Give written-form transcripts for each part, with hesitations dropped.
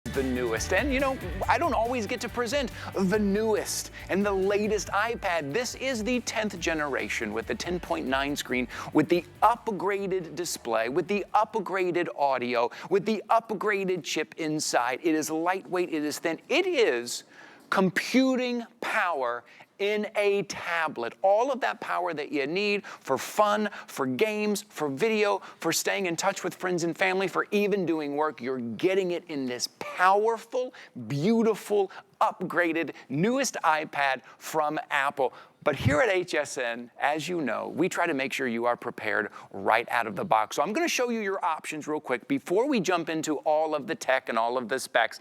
The newest. And you know, I don't always get to present the newest and the latest iPad. This is the 10th generation with the 10.9 screen, with the upgraded display, with the upgraded audio, with the upgraded chip inside. It is lightweight, it is thin. It is computing power in a tablet. All of that power that you need for fun, for games, for video, for staying in touch with friends and family, for even doing work, you're getting it in this powerful, beautiful, upgraded, newest iPad from Apple. But here at HSN, as you know, we try to make sure you are prepared right out of the box. So I'm going to show you your options real quick before we jump into all of the tech and all of the specs.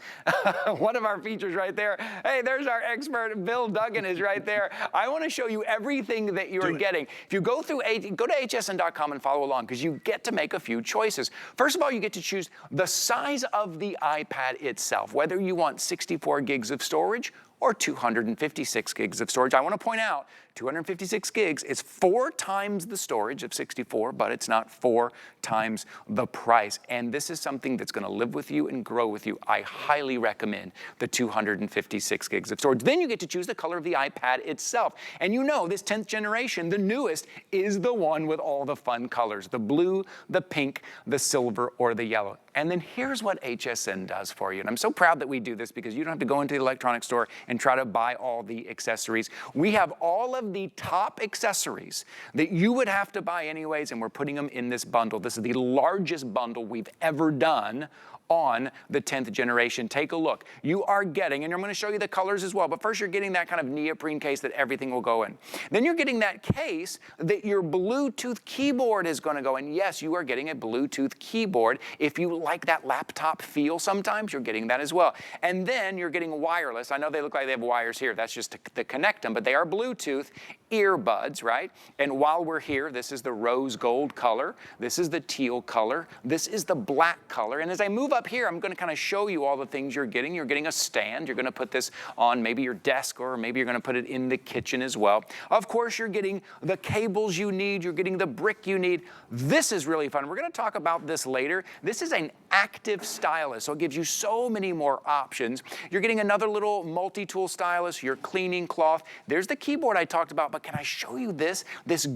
One of our features right there. Hey, there's our expert. Bill Duggan is right there. I want to show you everything that you're getting. If you go to hsn.com and follow along, because you get to make a few choices. First of all, you get to choose the size of the iPad itself, whether you want 64 gigs of storage or 256 gigs of storage. I want to point out, 256 gigs is 4 times the storage of 64, but it's not 4 times the price. And this is something that's going to live with you and grow with you. I highly recommend the 256 gigs of storage. Then you get to choose the color of the iPad itself. And you know, this 10th generation, the newest, is the one with all the fun colors: the blue, the pink, the silver, or the yellow. And then here's what HSN does for you. And I'm so proud that we do this, because you don't have to go into the electronics store and try to buy all the accessories. We have all of the top accessories that you would have to buy anyways, and we're putting them in this bundle. This is the largest bundle we've ever done on the 10th generation. Take a look. You are getting, and I'm going to show you the colors as well, but first you're getting that kind of neoprene case that everything will go in. Then you're getting that case that your Bluetooth keyboard is going to go in. Yes, you are getting a Bluetooth keyboard. If you like that laptop feel sometimes, you're getting that as well. And then you're getting wireless. I know they look like they have wires here. That's just to connect them, but they are Bluetooth earbuds, right? And while we're here, this is the rose gold color. This is the teal color. This is the black color. And as I move up here, I'm going to kind of show you all the things you're getting. You're getting a stand. You're going to put this on maybe your desk, or maybe you're going to put it in the kitchen as well. Of course, you're getting the cables you need. You're getting the brick you need. This is really fun. We're going to talk about this later. This is an active stylus, so it gives you so many more options. You're getting another little multi-tool stylus, your cleaning cloth. There's the keyboard I talked about, but can I show you this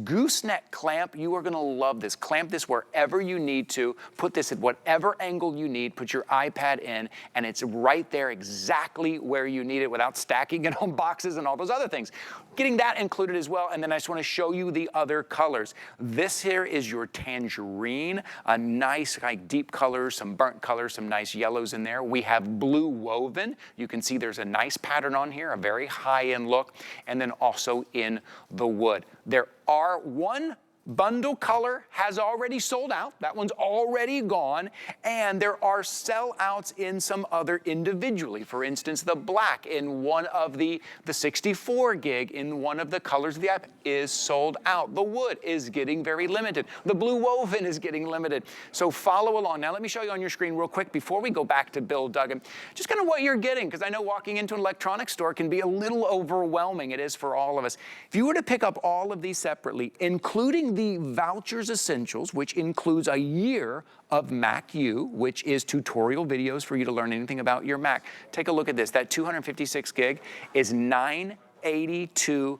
gooseneck clamp? You are going to love this. Clamp this wherever you need to. Put this at whatever angle you need. Put your iPad in, and it's right there exactly where you need it without stacking it on boxes and all those other things. Getting that included as well. And then I just want to show you the other colors. This here is your tangerine, a nice like deep color, some burnt colors, some nice yellows in there. We have blue woven. You can see there's a nice pattern on here, a very high-end look, and then also in the wood. There are one bundle color has already sold out. That one's already gone. And there are sellouts in some other individually. For instance, the black in one of the 64 gig in one of the colors of the iPad is sold out. The wood is getting very limited. The blue woven is getting limited. So follow along. Now let me show you on your screen real quick before we go back to Bill Duggan, just kind of what you're getting, because I know walking into an electronics store can be a little overwhelming. It is for all of us. If you were to pick up all of these separately, including the Vouchers Essentials, which includes a year of Mac U, which is tutorial videos for you to learn anything about your Mac. Take a look at this. That 256 gig is $982.22.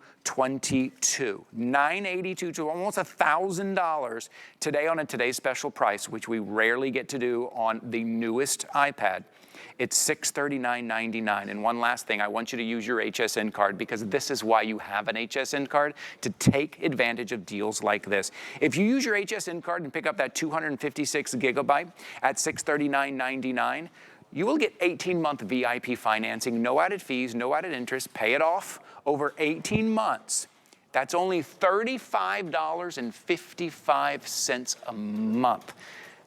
$982, almost $1,000 today on today's special price, which we rarely get to do on the newest iPad. It's $639.99. And one last thing, I want you to use your HSN card, because this is why you have an HSN card, to take advantage of deals like this. If you use your HSN card and pick up that 256 gigabyte at $639.99, you will get 18-month VIP financing, no added fees, no added interest, pay it off over 18 months. That's only $35.55 a month.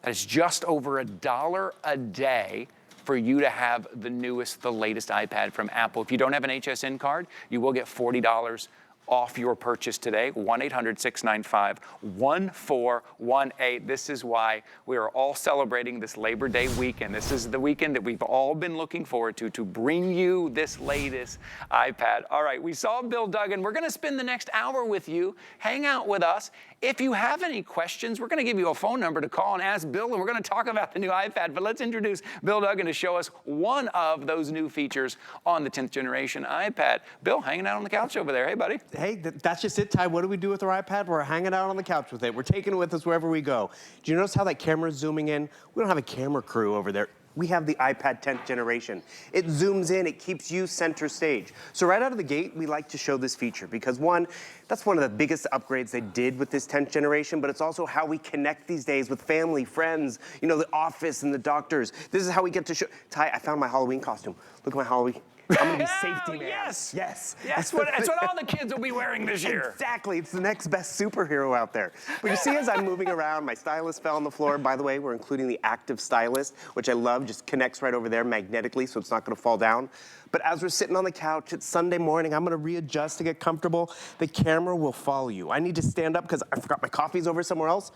That is just over $1 a day for you to have the newest, the latest iPad from Apple. If you don't have an HSN card, you will get $40 off your purchase today. 1-800-695-1418. This is why we are all celebrating this Labor Day weekend. This is the weekend that we've all been looking forward to bring you this latest iPad. All right, we saw Bill Duggan. We're going to spend the next hour with you. Hang out with us. If you have any questions, we're going to give you a phone number to call and ask Bill, and we're going to talk about the new iPad. But let's introduce Bill Duggan to show us one of those new features on the 10th generation iPad. Bill, hanging out on the couch over there. Hey, buddy. Hey, that's just it, Ty. What do we do with our iPad? We're hanging out on the couch with it. We're taking it with us wherever we go. Do you notice how that camera's zooming in? We don't have a camera crew over there. We have the iPad 10th generation. It zooms in, it keeps you center stage. So right out of the gate, we like to show this feature because one, that's one of the biggest upgrades they did with this 10th generation, but it's also how we connect these days with family, friends, you know, the office and the doctors. This is how we get to show. Ty, I found my Halloween costume. Look at my Halloween. I'm gonna be safety man. Yes. Yes. That's what all the kids will be wearing this year. Exactly. It's the next best superhero out there. But you see, as I'm moving around, my stylus fell on the floor. By the way, we're including the active stylus, which I love. Just connects right over there magnetically, so it's not gonna fall down. But as we're sitting on the couch, it's Sunday morning, I'm gonna readjust to get comfortable. The camera will follow you. I need to stand up because I forgot my coffee's over somewhere else.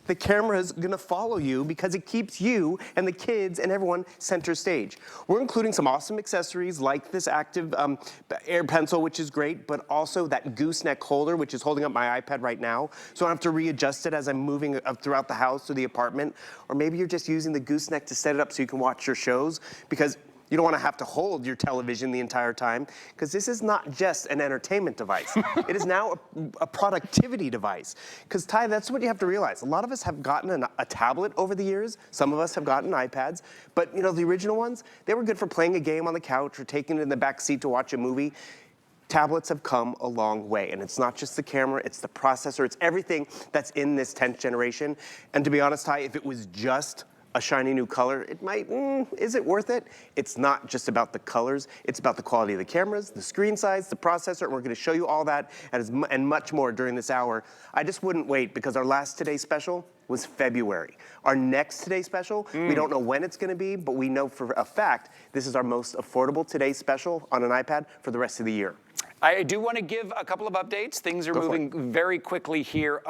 The camera is gonna follow you because it keeps you and the kids and everyone center stage. We're including some awesome accessories like this active Air pencil, which is great, but also that gooseneck holder, which is holding up my iPad right now. So I don't have to readjust it as I'm moving throughout the house or the apartment. Or maybe you're just using the gooseneck to set it up so you can watch your shows because you don't want to have to hold your television the entire time because this is not just an entertainment device. It is now a productivity device. Because Ty, that's what you have to realize. A lot of us have gotten a tablet over the years. Some of us have gotten iPads. But you know, the original ones, they were good for playing a game on the couch or taking it in the back seat to watch a movie. Tablets have come a long way, and it's not just the camera, it's the processor, it's everything that's in this 10th generation. And to be honest, Ty, if it was just a shiny new color, it might, is it worth it? It's not just about the colors, it's about the quality of the cameras, the screen size, the processor, and we're gonna show you all that and much more during this hour. I just wouldn't wait because our last Today Special was February. Our next Today Special, we don't know when it's gonna be, but we know for a fact this is our most affordable Today Special on an iPad for the rest of the year. I do want to give a couple of updates. Things are moving very quickly here.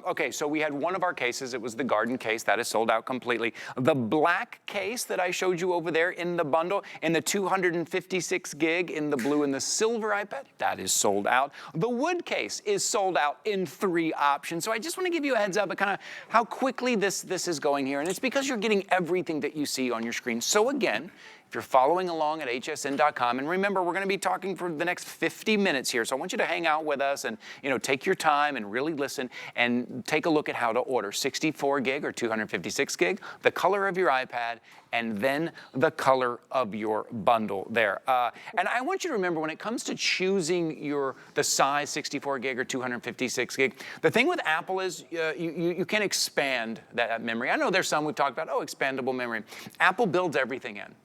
Okay, so we had one of our cases. It was the garden case. That is sold out completely. The black case that I showed you over there in the bundle, in the 256 gig, in the blue and the silver iPad, that is sold out. The wood case is sold out in 3 options. So I just want to give you a heads up at kind of how quickly this is going here. And it's because you're getting everything that you see on your screen. So again, if you're following along at hsn.com, and remember, we're going to be talking for the next 50 minutes here, so I want you to hang out with us and take your time and really listen and take a look at how to order 64 gig or 256 gig, the color of your iPad, and then the color of your bundle there. And I want you to remember when it comes to choosing the size 64 gig or 256 gig, the thing with Apple is you can expand that memory. I know there's some we've talked about, expandable memory. Apple builds everything in,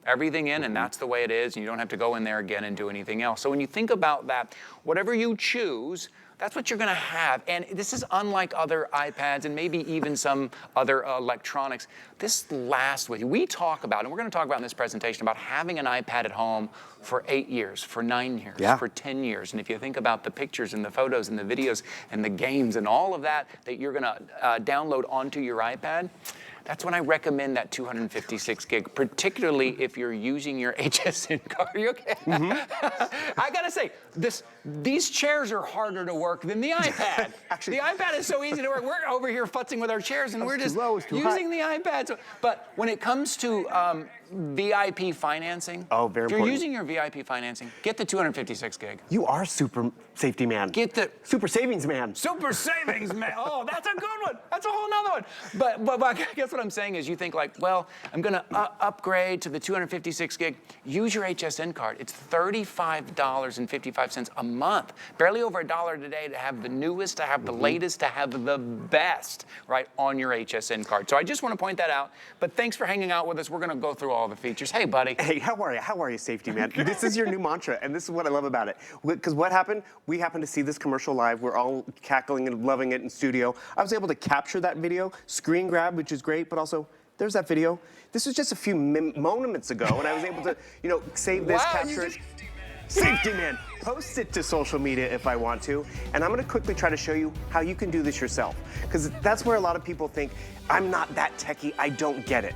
and that's the way it is, and you don't have to go in there again and do anything else. So when you think about that, whatever you choose, that's what you're going to have. And this is unlike other iPads and maybe even some other electronics. This lasts with you. We talk about, and we're going to talk about in this presentation, about having an iPad at home for 8 years, for 9 years, for 10 years. And if you think about the pictures and the photos and the videos and the games and all of that you're going to download onto your iPad, that's when I recommend that 256 gig, particularly if you're using your HSN card. Are you okay? I gotta say, these chairs are harder to work than the iPad. Actually, the iPad is so easy to work. We're over here futzing with our chairs, and we're just using the iPad. So, but when it comes to VIP financing, very if you're important. using your VIP financing, get the 256 gig. You are super safety man. Get the super savings man. Super savings man. Oh, that's a good one. That's a whole nother one. But I guess what I'm saying is you think like, well, I'm going to upgrade to the 256 gig. Use your HSN card. It's $35.55 a month. Barely over $1 today to have the newest, to have the latest, to have the best, right, on your HSN card. So I just want to point that out. But thanks for hanging out with us. We're going to go through all the features. Hey, buddy. Hey, how are you? How are you, safety man? This is your new mantra, and this is what I love about it. Because what happened? We happened to see this commercial live. We're all cackling and loving it in studio. I was able to capture that video, screen grab, which is great, but also there's that video. This was just a few moments ago, and I was able to, save this, capture it. Safety man, post it to social media if I want to, and I'm gonna quickly try to show you how you can do this yourself, because that's where a lot of people think, I'm not that techie, I don't get it.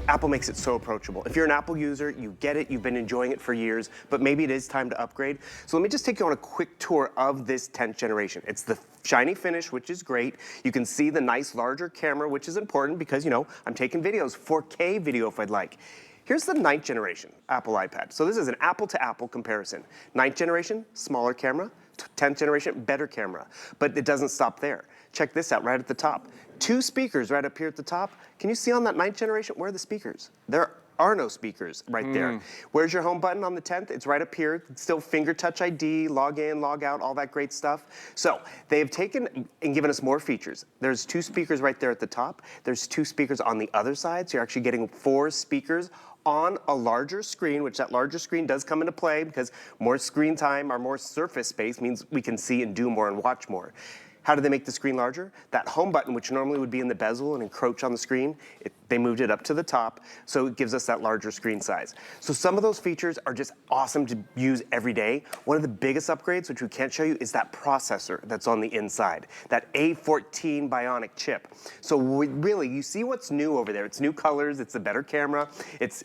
Apple makes it so approachable. If you're an Apple user, you get it, you've been enjoying it for years, but maybe it is time to upgrade. So let me just take you on a quick tour of this 10th generation. It's the shiny finish, which is great. You can see the nice larger camera, which is important because, you know, I'm taking videos, 4K video if I'd like. Here's the 9th generation Apple iPad. So this is an apple-to-apple comparison. 9th generation, smaller camera. 10th generation, better camera. But it doesn't stop there. Check this out right at the top. 2 speakers right up here at the top. Can you see on that 9th generation, where are the speakers? There are no speakers right there. Where's your home button on the 10th? It's right up here. It's still finger touch ID, log in, log out, all that great stuff. So they have taken and given us more features. There's 2 speakers right there at the top. There's 2 speakers on the other side. So you're actually getting 4 speakers on a larger screen, which that larger screen does come into play because more screen time or more surface space means we can see and do more and watch more. How do they make the screen larger? That home button, which normally would be in the bezel and encroach on the screen, they moved it up to the top, so it gives us that larger screen size. So some of those features are just awesome to use every day. One of the biggest upgrades, which we can't show you, is that processor that's on the inside, that A14 Bionic chip. So really, you see what's new over there. It's new colors, it's a better camera.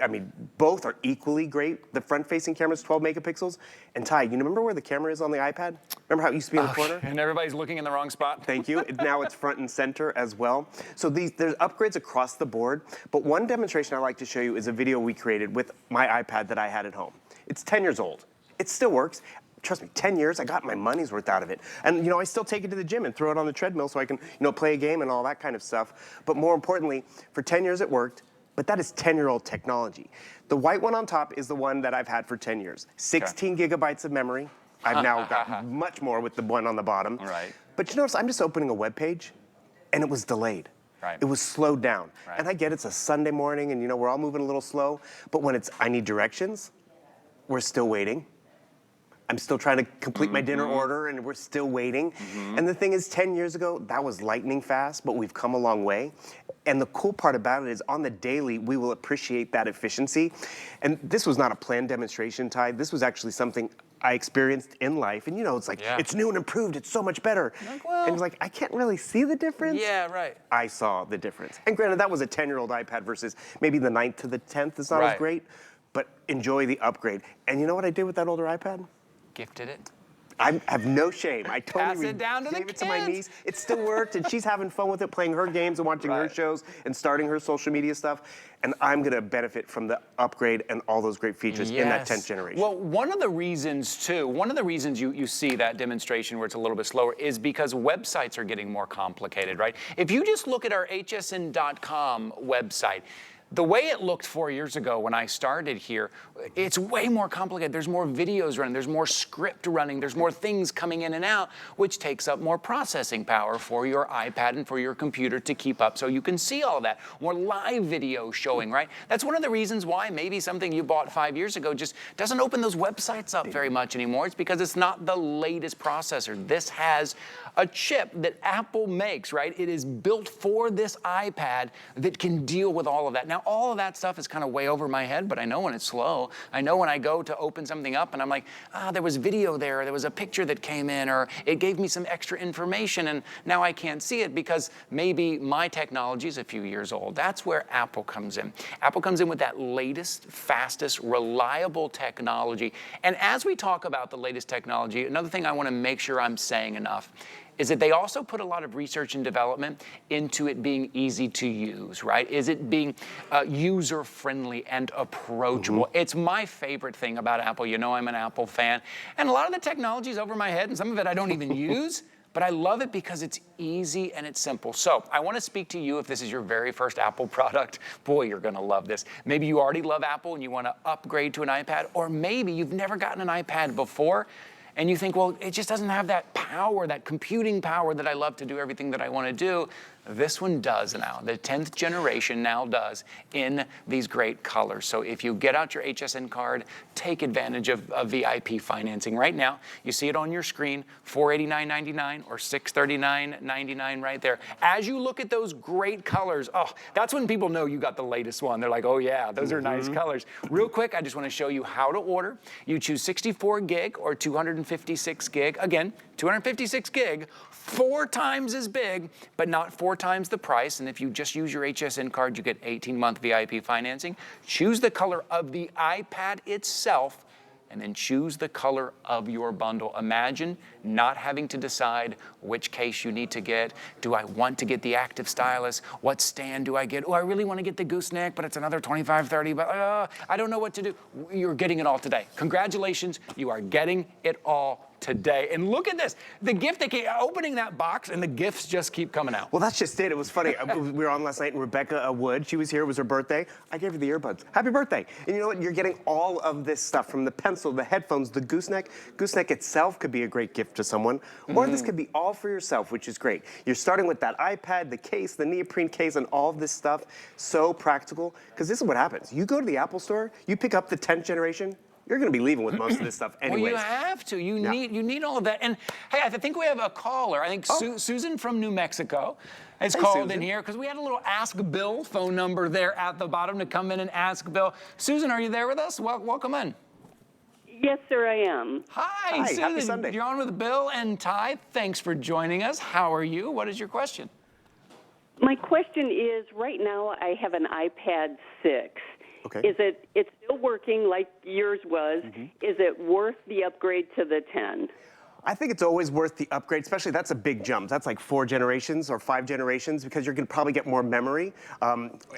I mean, both are equally great. The front-facing camera is 12 megapixels. And Ty, you remember where the camera is on the iPad? Remember how it used to be in the corner? And everybody's looking in the wrong spot. Thank you. Now it's front and center as well. So there's upgrades across the board, but one demonstration I like to show you is a video we created with my iPad that I had at home. It's 10 years old. It still works. Trust me, 10 years, I got my money's worth out of it. And you know, I still take it to the gym and throw it on the treadmill so I can, you know, play a game and all that kind of stuff. But more importantly, for 10 years it worked, but that is 10-year-old technology. The white one on top is the one that I've had for 10 years. 16 gigabytes of memory. I've now got much more with the one on the bottom. Right. But you notice I'm just opening a web page and it was delayed. Right. It was slowed down. Right. And I get it's a Sunday morning and you know, we're all moving a little slow, but when it's, I need directions, we're still waiting. I'm still trying to complete my dinner order and we're still waiting. And the thing is, 10 years ago, that was lightning fast, but we've come a long way. And the cool part about it is on the daily, we will appreciate that efficiency. And this was not a planned demonstration, Ty. This was actually something I experienced in life. And you know, it's like, it's new and improved, it's so much better. Like, well, and it's like, I can't really see the difference. Yeah, right. I saw the difference. And granted, that was a 10-year-old iPad versus maybe the 9th to the 10th is not as great, but enjoy the upgrade. And you know what I did with that older iPad? Gifted it. I have no shame. I Pass totally it down to the gave it to my kids. niece. It still worked, and she's having fun with it, playing her games and watching her shows and starting her social media stuff. And I'm going to benefit from the upgrade and all those great features in that 10th generation. Well, one of the reasons you see that demonstration where it's a little bit slower is because websites are getting more complicated, right? If you just look at our hsn.com website, the way it looked 4 years ago when I started here, it's way more complicated. There's more videos running, there's more script running, there's more things coming in and out, which takes up more processing power for your iPad and for your computer to keep up so you can see all that. More live video showing, right? That's one of the reasons why maybe something you bought 5 years ago just doesn't open those websites up very much anymore. It's because it's not the latest processor. This has a chip that Apple makes, right? It is built for this iPad that can deal with all of that. Now, all of that stuff is kind of way over my head, but I know when it's slow. I know when I go to open something up and I'm like, there was video there was a picture that came in, or it gave me some extra information and now I can't see it because maybe my technology is a few years old. That's where Apple comes in. Apple comes in with that latest, fastest, reliable technology. And as we talk about the latest technology, another thing I want to make sure I'm saying enough is that they also put a lot of research and development into it being easy to use, right? Is it being user-friendly and approachable? It's my favorite thing about Apple. You know I'm an Apple fan. And a lot of the technology is over my head, and some of it I don't even use, but I love it because it's easy and it's simple. So I want to speak to you if this is your very first Apple product. Boy, you're going to love this. Maybe you already love Apple and you want to upgrade to an iPad, or maybe you've never gotten an iPad before, and you think, well, it just doesn't have that power, that computing power that I love to do everything that I want to do. This one does now. The 10th generation now does in these great colors. So if you get out your HSN card, take advantage of VIP financing. Right now, you see it on your screen, $489.99 or $639.99 right there. As you look at those great colors, oh, that's when people know you got the latest one. They're like, oh yeah, those are nice colors. Real quick, I just want to show you how to order. You choose 64 gig or 256 gig. Again, 256 gig, 4 times as big, but not 4 times the price. And if you just use your HSN card, you get 18-month VIP financing. Choose the color of the iPad itself, and then choose the color of your bundle. Imagine not having to decide which case you need to get. Do I want to get the active stylus? What stand do I get? Oh, I really want to get the gooseneck, but it's another $25, $30, but I don't know what to do. You're getting it all today. Congratulations, you are getting it all today. And look at this, the gift, they keep opening that box and the gifts just keep coming out. Well, that's just it. It was funny. We were on last night and Rebecca Wood, she was here, it was her birthday. I gave her the earbuds. Happy birthday. And you know what? You're getting all of this stuff from the pencil, the headphones, the gooseneck. Gooseneck itself could be a great gift to someone, or this could be all for yourself, which is great. You're starting with that iPad, the case, the neoprene case, and all of this stuff. So practical, because this is what happens. You go to the Apple store, you pick up the 10th generation, you're going to be leaving with most of this stuff anyways. Well, you have to. You need all of that. And hey, I think we have a caller. I think Susan from New Mexico has called in here because we had a little Ask Bill phone number there at the bottom to come in and ask Bill. Susan, are you there with us? Welcome in. Yes, sir, I am. Hi, Susan. Happy Sunday. You're on with Bill and Ty. Thanks for joining us. How are you? What is your question? My question is, right now I have an iPad 6. Okay. It's still working like yours was. Is it worth the upgrade to the 10? I think it's always worth the upgrade, especially that's a big jump. That's like 4 generations or 5 generations because you're gonna probably get more memory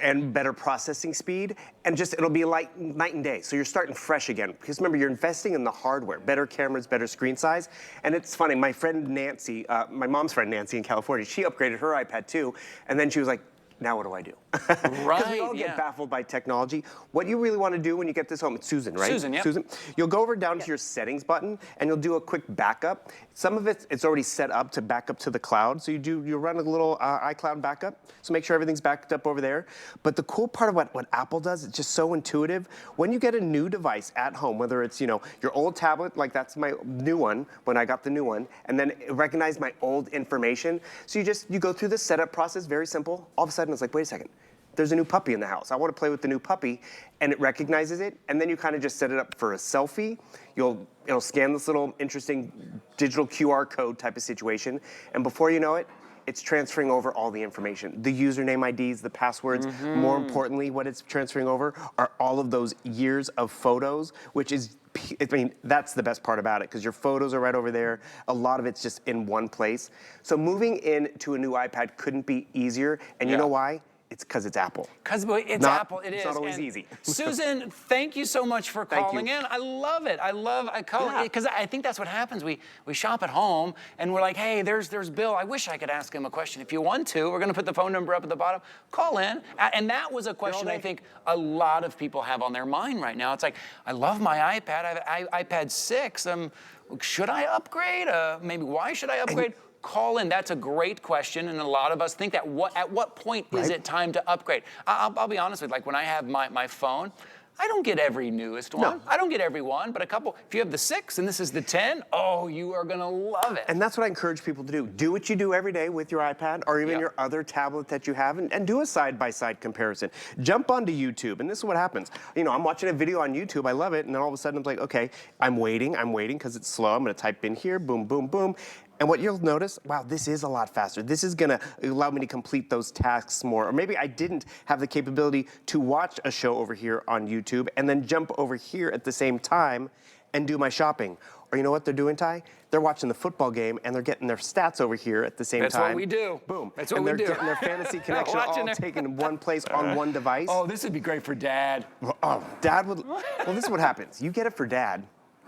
and better processing speed, and just it'll be like night and day. So you're starting fresh again. Because remember, you're investing in the hardware, better cameras, better screen size. And it's funny, my friend Nancy, my mom's friend Nancy in California, she upgraded her iPad too, and then she was like, now what do I do? Because we all get baffled by technology. What you really want to do when you get this home, it's Susan, right? Susan, yeah. Susan, you'll go over down to your settings button and you'll do a quick backup. Some of it's already set up to back up to the cloud. So you run a little iCloud backup. So make sure everything's backed up over there. But the cool part of what Apple does, it's just so intuitive. When you get a new device at home, whether it's your old tablet, like that's my new one when I got the new one, and then it recognized my old information. So you go through the setup process, very simple. All of a sudden it's like, wait a second. There's a new puppy in the house. I want to play with the new puppy, and it recognizes it, and then you kind of just set it up for a selfie. It'll scan this little interesting digital QR code type of situation, and before you know it, it's transferring over all the information. The username IDs, the passwords, more importantly, what it's transferring over are all of those years of photos, which is, I mean, that's the best part about it, because your photos are right over there. A lot of it's just in one place. So moving into a new iPad couldn't be easier, and you know why? It's because it's Apple. Because it's Apple, it is. It's not always easy. Susan, thank you so much for calling in. I love it. I call it, because I think that's what happens. We shop at home, and we're like, hey, there's Bill. I wish I could ask him a question. If you want to, we're going to put the phone number up at the bottom. Call in. And that was a question I think a lot of people have on their mind right now. It's like, I love my iPad. I have an iPad 6. Should I upgrade? Maybe why should I upgrade? Call in. That's a great question, and a lot of us think that. At what point is it time to upgrade? I'll be honest with you. Like when I have my phone, I don't get every newest one. I don't get every one, but a couple. If you have the 6 and this is the 10, oh, you are gonna love it. And that's what I encourage people to do. Do what you do every day with your iPad or even your other tablet that you have, and do a side-by-side comparison. Jump onto YouTube, and this is what happens. I'm watching a video on YouTube, I love it, and then all of a sudden I'm like, okay, I'm waiting because it's slow. I'm gonna type in here, boom, boom, boom. And what you'll notice, wow, this is a lot faster. This is gonna allow me to complete those tasks more. Or maybe I didn't have the capability to watch a show over here on YouTube and then jump over here at the same time and do my shopping. Or you know what they're doing, Ty? They're watching the football game and they're getting their stats over here at the same time. That's what we do. Boom. That's what we do. And they're getting their fantasy connection all taken in one place on one device. Oh, this would be great for Dad. Oh, Dad would, well, this is what happens. You get it for Dad.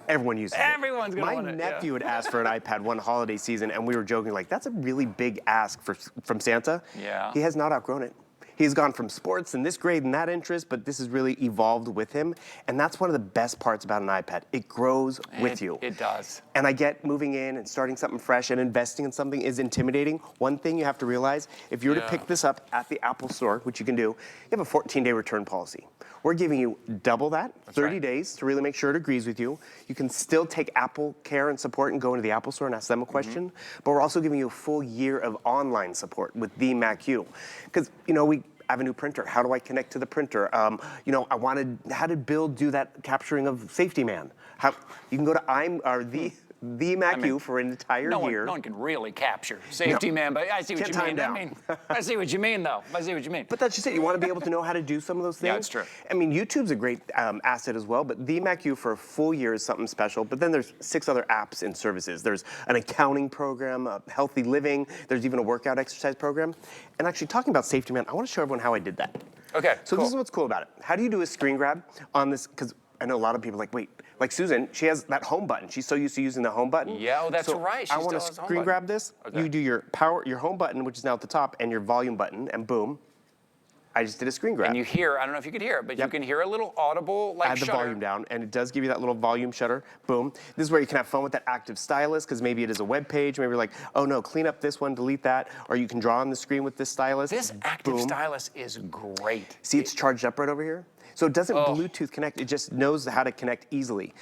Everyone uses it. Everyone's gonna want it. My nephew had asked for an iPad one holiday season, and we were joking like, that's a really big ask from Santa. Yeah. He has not outgrown it. He's gone from sports and this grade and that interest, but this has really evolved with him. And that's one of the best parts about an iPad. It grows with you. It does. And I get moving in and starting something fresh and investing in something is intimidating. One thing you have to realize, if you were to pick this up at the Apple Store, which you can do, you have a 14-day return policy. We're giving you double that, 30 days to really make sure it agrees with you. You can still take Apple Care and support and go into the Apple Store and ask them a question. But we're also giving you a full year of online support with the Mac U. Because, you know, we have a new printer. How do I connect to the printer? You know, how did Bill do that capturing of Safety Man? You can go to the Mac U for an entire year. No one can really capture Safety Man, but I see what you mean. I see what you mean, though. I see what you mean. But that's just it. You want to be able to know how to do some of those things. Yeah, it's true. I mean, YouTube's a great asset as well, but the Mac U for a full year is something special. But then there's 6 other apps and services. There's an accounting program, a healthy living. There's even a workout exercise program. And actually, talking about Safety Man, I want to show everyone how I did that. Okay, So this is what's cool about it. How do you do a screen grab on this? Because I know a lot of people are like, wait, like Susan, she has that home button. She's so used to using the home button. Yeah, oh, that's right. I want to screen grab this. Okay. You do your home button, which is now at the top, and your volume button, and boom, I just did a screen grab. And you hear, I don't know if you could hear it, but you can hear a little audible like Add the shutter. volume down, and it does give you that little volume shutter. Boom. This is where you can have fun with that active stylus, because maybe it is a web page. Maybe you're like, oh no, clean up this one, delete that. Or you can draw on the screen with this stylus. This active stylus is great. See, it's charged up right over here. So it doesn't Bluetooth connect, it just knows how to connect easily.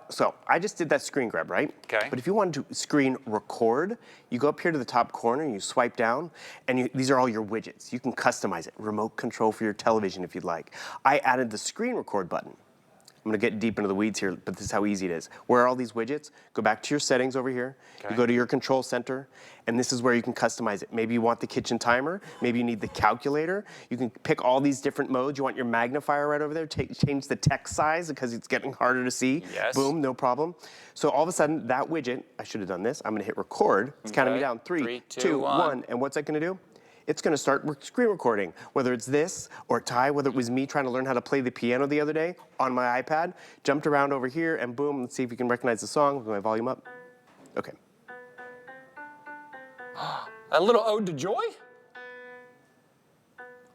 So I just did that screen grab, right? Okay. But if you wanted to screen record, you go up here to the top corner and you swipe down, and these are all your widgets. You can customize it, remote control for your television if you'd like. I added the screen record button. I'm gonna get deep into the weeds here, but this is how easy it is. Where are all these widgets? Go back to your settings over here. You go to your control center, and this is where you can customize it. Maybe you want the kitchen timer. Maybe you need the calculator. You can pick all these different modes. You want your magnifier right over there. Change the text size because it's getting harder to see. Yes. Boom, no problem. So all of a sudden, that widget, I should have done this. I'm gonna hit record. It's counting me down. 3, 2, 1. And what's that gonna do? It's gonna start screen recording. Whether it's this or Ty, whether it was me trying to learn how to play the piano the other day on my iPad, jumped around over here and boom, let's see if you can recognize the song with my volume up. Okay. A little ode to joy?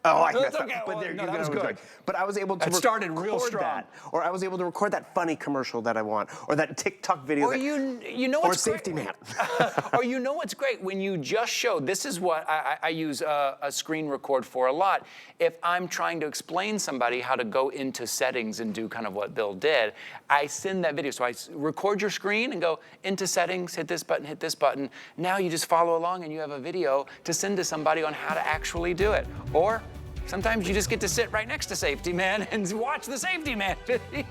Oh, I That's messed okay. up. But Well, there, no, you that go. was good. But I was able to It started real record strong. that, or I was able to record that funny commercial that I want, or that TikTok video. Or you know what's or Safety great? Man. Or you know what's great? When you just show, this is what I use a screen record for a lot. If I'm trying to explain somebody how to go into settings and do kind of what Bill did, I send that video. So I record your screen and go into settings, hit this button, hit this button. Now you just follow along and you have a video to send to somebody on how to actually do it. Or sometimes you just get to sit right next to Safety Man and watch the Safety Man video.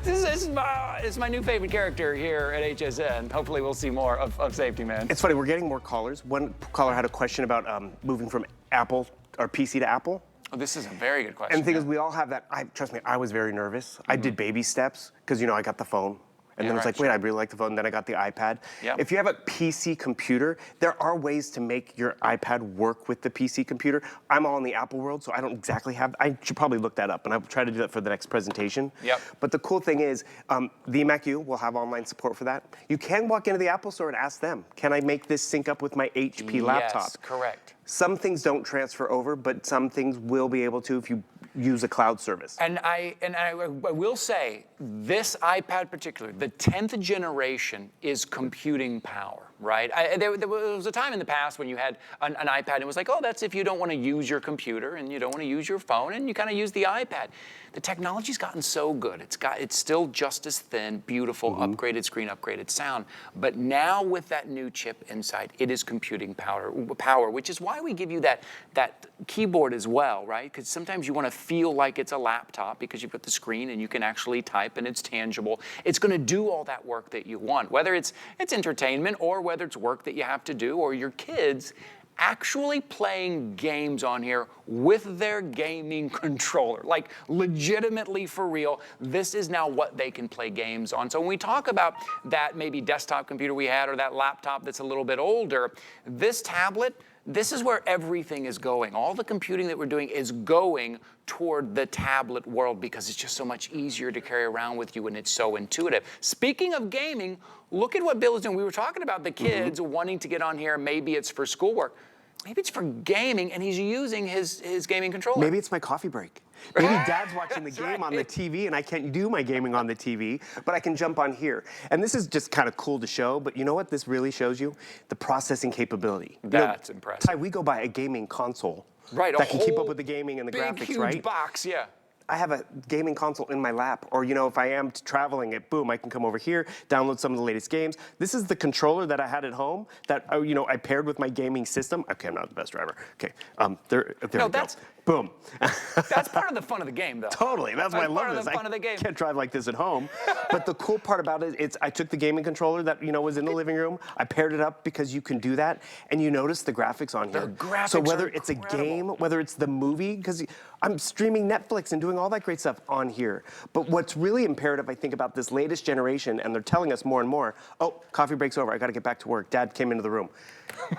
This is my new favorite character here at HSN. Hopefully we'll see more of Safety Man. It's funny, we're getting more callers. One caller had a question about moving from Apple or PC to Apple. Oh, this is a very good question. And the thing is, we all have that. Trust me, I was very nervous. I did baby steps because, you know, I got the phone. And then it's like, wait, I really like the phone. Then I got the iPad. Yep. If you have a PC computer, there are ways to make your iPad work with the PC computer. I'm all in the Apple world, so I don't exactly have. I should probably look that up, and I'll try to do that for the next presentation. Yep. But the cool thing is, the Mac U will have online support for that. You can walk into the Apple store and ask them, can I make this sync up with my HP laptop? Yes, correct. Some things don't transfer over, but some things will be able to if you use a cloud service. And I will say, this iPad particular, the 10th generation is computing power, right? There was a time in the past when you had an iPad and it was like, oh, that's if you don't want to use your computer and you don't want to use your phone and you kind of use the iPad. The technology's gotten so good. It's still just as thin, beautiful, upgraded screen, upgraded sound. But now with that new chip inside, it is computing power, which is why we give you that keyboard as well, right? Because sometimes you want to feel like it's a laptop because you've got the screen and you can actually type and it's tangible. It's going to do all that work that you want, whether it's entertainment or whether it's work that you have to do or your kids actually playing games on here with their gaming controller. Like legitimately for real, this is now what they can play games on. So when we talk about that maybe desktop computer we had or that laptop that's a little bit older, this tablet, this is where everything is going. All the computing that we're doing is going toward the tablet world because it's just so much easier to carry around with you and it's so intuitive. Speaking of gaming, look at what Bill is doing. We were talking about the kids wanting to get on here. Maybe it's for schoolwork. Maybe it's for gaming, and he's using his gaming controller. Maybe it's my coffee break. Maybe Dad's watching the game on the right. TV, and I can't do my gaming on the TV, but I can jump on here. And this is just kind of cool to show, but you know what this really shows you? The processing capability. That's impressive. Ty, we go buy a gaming console That can keep up with the gaming and the big, graphics, huge right? box, yeah. I have a gaming console in my lap, or if I am traveling, boom, I can come over here, download some of the latest games. This is the controller that I had at home that I paired with my gaming system. Okay, I'm not the best driver. Okay, there we go. Boom. That's part of the fun of the game, though. Totally, that's why I love part this. of the fun of the game. I can't drive like this at home. But the cool part about it is I took the gaming controller that was in the living room, I paired it up because you can do that, and you notice the graphics on here. The graphics so whether are it's a incredible. game, whether it's the movie, because I'm streaming Netflix and doing all that great stuff on here. But what's really imperative, I think, about this latest generation, and they're telling us more and more, oh, coffee break's over, I gotta get back to work. Dad came into the room.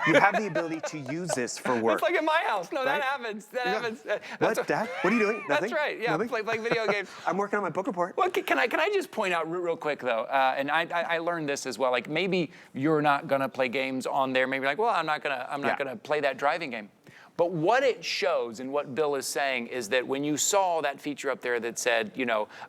You have the ability to use this for work. It's like in my house. No, that Right? happens. That happens. What, Dad? What are you doing? Nothing? That's right. Yeah, Nothing? play video games. I'm working on my book report. Well, can I just point out real quick though, and I learned this as well. Like maybe you're not gonna play games on there. Maybe you're like, well, I'm not gonna play that driving game. But what it shows and what Bill is saying is that when you saw that feature up there that said,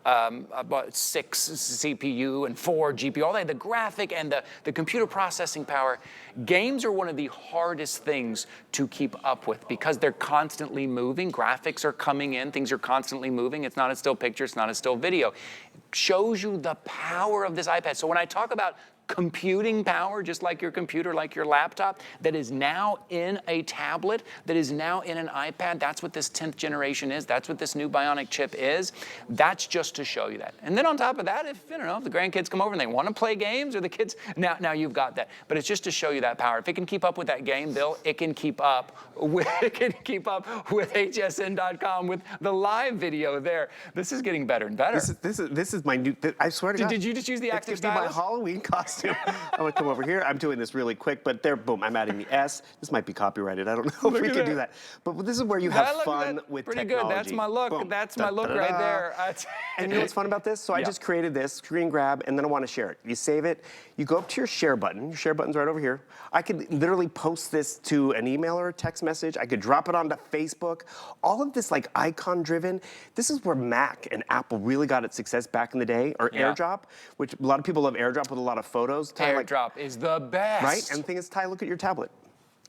about 6 CPU and 4 GPU, all that, the graphic and the computer processing power, games are one of the hardest things to keep up with because they're constantly moving. Graphics are coming in, things are constantly moving. It's not a still picture, it's not a still video. It shows you the power of this iPad. So when I talk about computing power, just like your computer, like your laptop, that is now in a tablet, that is now in an iPad. That's what this 10th generation is. That's what this new Bionic chip is. That's just to show you that. And then on top of that, if the grandkids come over and they want to play games, or the kids, now you've got that. But it's just to show you that power. If it can keep up with that game, Bill, it can keep up with hsn.com with the live video there. This is getting better and better. This is my new. I swear to God. Did you just use the active It's gonna be my stylus? Halloween costume. I'm gonna come over here. I'm doing this really quick, but there, boom. I'm adding the S. This might be copyrighted. I don't know if we can do that. But this is where you have fun with pretty technology. Good. That's my look. Boom. That's my look right there. And you know what's fun about this? So I just created this screen grab, and then I want to share it. You save it. You go up to your share button. Your share button's right over here. I could literally post this to an email or a text message. I could drop it onto Facebook. All of this like icon driven. This is where Mac and Apple really got its success back in the day, or AirDrop, which a lot of people love AirDrop with a lot of photos. AirDrop is the best. Right? And the thing is, Ty, look at your tablet.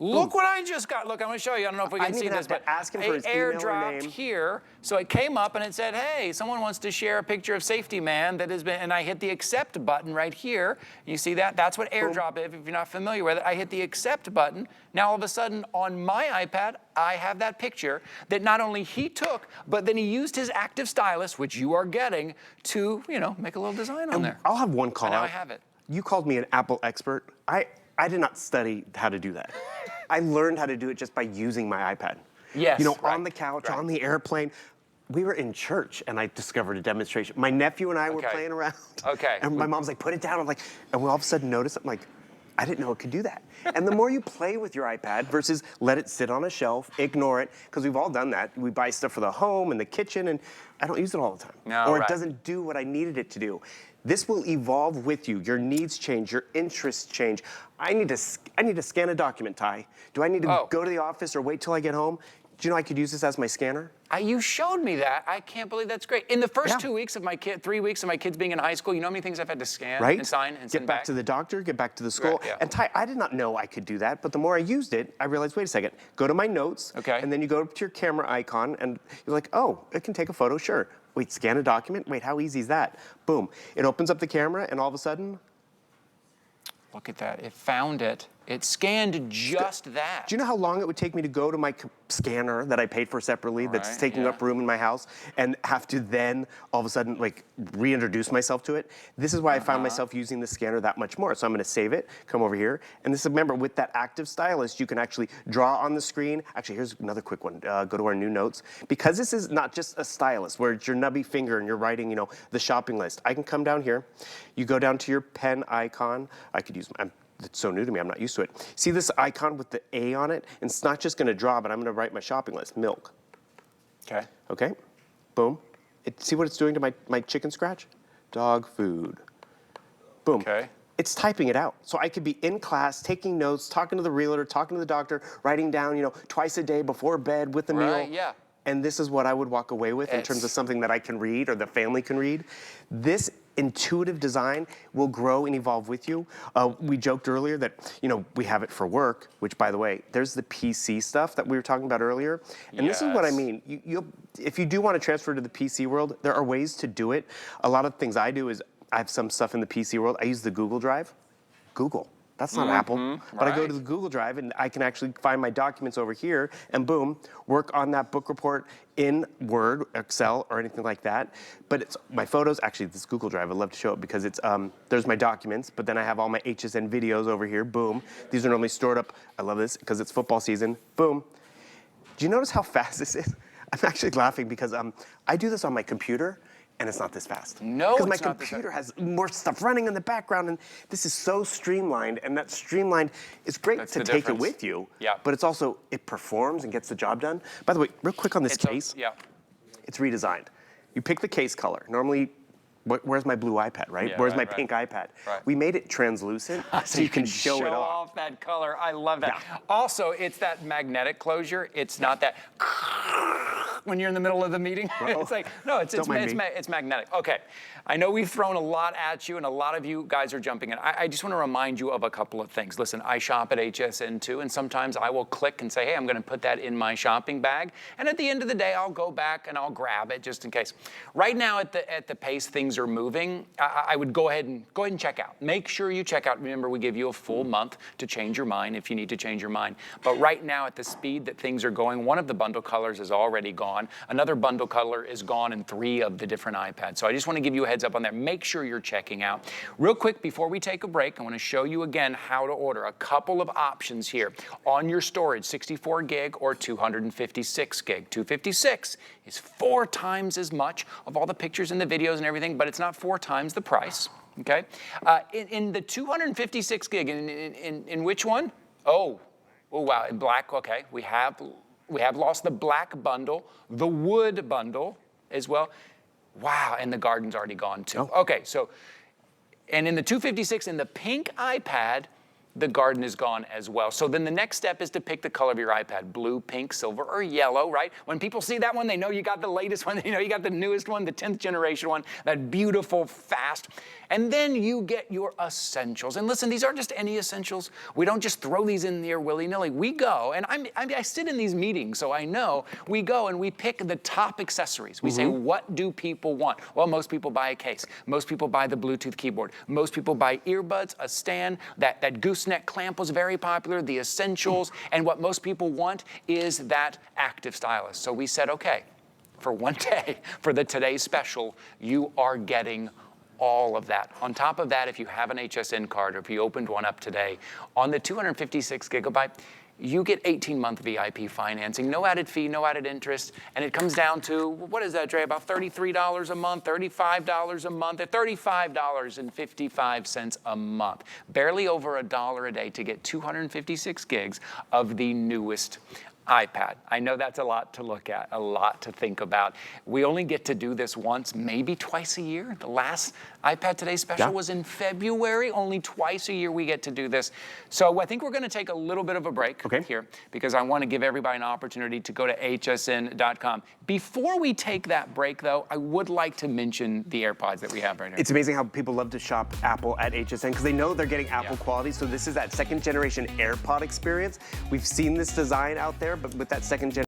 Look what I just got. Look, I'm going to show you. I don't know if we can see this, but ask him for his email or AirDropped name. here. So it came up and it said, hey, someone wants to share a picture of Safety Man that has been, and I hit the accept button right here. You see that? That's what AirDrop is. If you're not familiar with it, I hit the accept button. Now all of a sudden on my iPad, I have that picture that not only he took, but then he used his active stylus, which you are getting, to, make a little design on there. I'll have one call And now out. I have it. You called me an Apple expert. I did not study how to do that. I learned how to do it just by using my iPad. Yes, on the couch, on the airplane. We were in church, and I discovered a demonstration. My nephew and I were playing around. Okay. And my mom's like, put it down. I'm like, and we all of a sudden noticed, I'm like, I didn't know it could do that. And the more you play with your iPad versus let it sit on a shelf, ignore it, because we've all done that. We buy stuff for the home and the kitchen, and I don't use it all the time. No, or it doesn't do what I needed it to do. This will evolve with you. Your needs change, your interests change. I need to scan a document, Ty. Do I need to go to the office or wait till I get home? Do you know I could use this as my scanner? You showed me that. I can't believe that's great. In the first 2 weeks of 3 weeks of my kids being in high school, you know how many things I've had to scan and sign and send Get back to the doctor, get back to the school. Right, yeah. And Ty, I did not know I could do that, but the more I used it, I realized, wait a second, go to my notes, and then you go up to your camera icon, and you're like, oh, it can take a photo, sure. Wait, scan a document? Wait, how easy is that? Boom. It opens up the camera, and all of a sudden, look at that. It found it. It scanned just that. Do you know how long it would take me to go to my scanner that I paid for separately that's taking up room in my house and have to then all of a sudden reintroduce myself to it? This is why I found myself using the scanner that much more. So I'm gonna save it, come over here, and this, remember, with that active stylus, you can actually draw on the screen. Actually, here's another quick one. Go to our new notes. Because this is not just a stylus where it's your nubby finger and you're writing, the shopping list. I can come down here. You go down to your pen icon. I could use, it's so new to me, I'm not used to it. See this icon with the A on it? And it's not just gonna draw, but I'm gonna write my shopping list, milk. Okay, boom. See what it's doing to my chicken scratch? Dog food. Boom. it's typing it out. So I could be in class, taking notes, talking to the realtor, talking to the doctor, writing down, twice a day before bed with the meal. Right, yeah. And this is what I would walk away with in terms of something that I can read or the family can read. This intuitive design will grow and evolve with you. We joked earlier that, we have it for work, which, by the way, there's the PC stuff that we were talking about earlier. And this is what I mean. If you do want to transfer to the PC world, there are ways to do it. A lot of things I do is I have some stuff in the PC world. I use the Google Drive. Google. That's not Apple. But I go to the Google Drive and I can actually find my documents over here and boom, work on that book report in Word, Excel, or anything like that. But it's my photos, actually this Google Drive, I love to show it because it's, there's my documents, but then I have all my HSN videos over here, boom. These are normally stored up, I love this because it's football season, boom. Do you notice how fast this is? I'm actually laughing because I do this on my computer and it's not this fast. No, because my computer has more stuff running in the background, and this is so streamlined, and that streamlined is great to take it with you. Yeah. But it's also, it performs and gets the job done. By the way, real quick on this case. It's redesigned. You pick the case color. Normally, where's my blue iPad, right? Yeah, where's my pink iPad? We made it translucent so you can show it off. That color. I love that. Yeah. Also, it's that magnetic closure. It's not that when you're in the middle of the meeting. It's like, no, it's magnetic. Okay, I know we've thrown a lot at you and a lot of you guys are jumping in. I just want to remind you of a couple of things. Listen, I shop at HSN too, and sometimes I will click and say, hey, I'm going to put that in my shopping bag. And at the end of the day, I'll go back and I'll grab it just in case. Right now at the pace things are moving, I would go ahead and check out. Make sure you check out. Remember, we give you a full month to change your mind if you need to change your mind. But right now at the speed that things are going, one of the bundle colors is already gone. Another bundle color is gone in 3 of the different iPads. So I just want to give you a heads up on that. Make sure you're checking out. Real quick, before we take a break, I want to show you again how to order. A couple of options here on your storage, 64 gig or 256 gig. 256 is 4 times as much of all the pictures and the videos and everything, but it's not 4 times the price, okay? In the 256 gig, in which one? Oh, wow, in black, okay. We have lost the black bundle, the wood bundle as well. Wow, and the garden's already gone too. Okay, so, and in the 256, in the pink iPad, the garden is gone as well. So then the next step is to pick the color of your iPad, blue, pink, silver, or yellow, right? When people see that one, they know you got the latest one, you got the newest one, the 10th generation one, that beautiful, fast. And then you get your essentials. And listen, these aren't just any essentials. We don't just throw these in there willy-nilly. We go, and I sit in these meetings, so I know we go and we pick the top accessories. We say, what do people want? Well, most people buy a case. Most people buy the Bluetooth keyboard. Most people buy earbuds, a stand, that gooseneck clamp was very popular, the essentials, and what most people want is that active stylus. So we said, okay, for one day, for the today's special, you are getting all of that. On top of that, if you have an HSN card or if you opened one up today, on the 256 gigabyte, you get 18-month VIP financing, no added fee, no added interest, and it comes down to, what is that, Dre, about $33 a month, $35 a month, $35.55 a month. Barely over $1 a day to get 256 gigs of the newest iPad. I know that's a lot to look at, a lot to think about. We only get to do this once, maybe twice a year. The last iPad Today special was in February. Only twice a year we get to do this. So I think we're going to take a little bit of a break here because I want to give everybody an opportunity to go to hsn.com. Before we take that break, though, I would like to mention the AirPods that we have right here. It's amazing how people love to shop Apple at HSN because they know they're getting Apple quality. So this is that second generation AirPod experience. We've seen this design out there, but with that second generation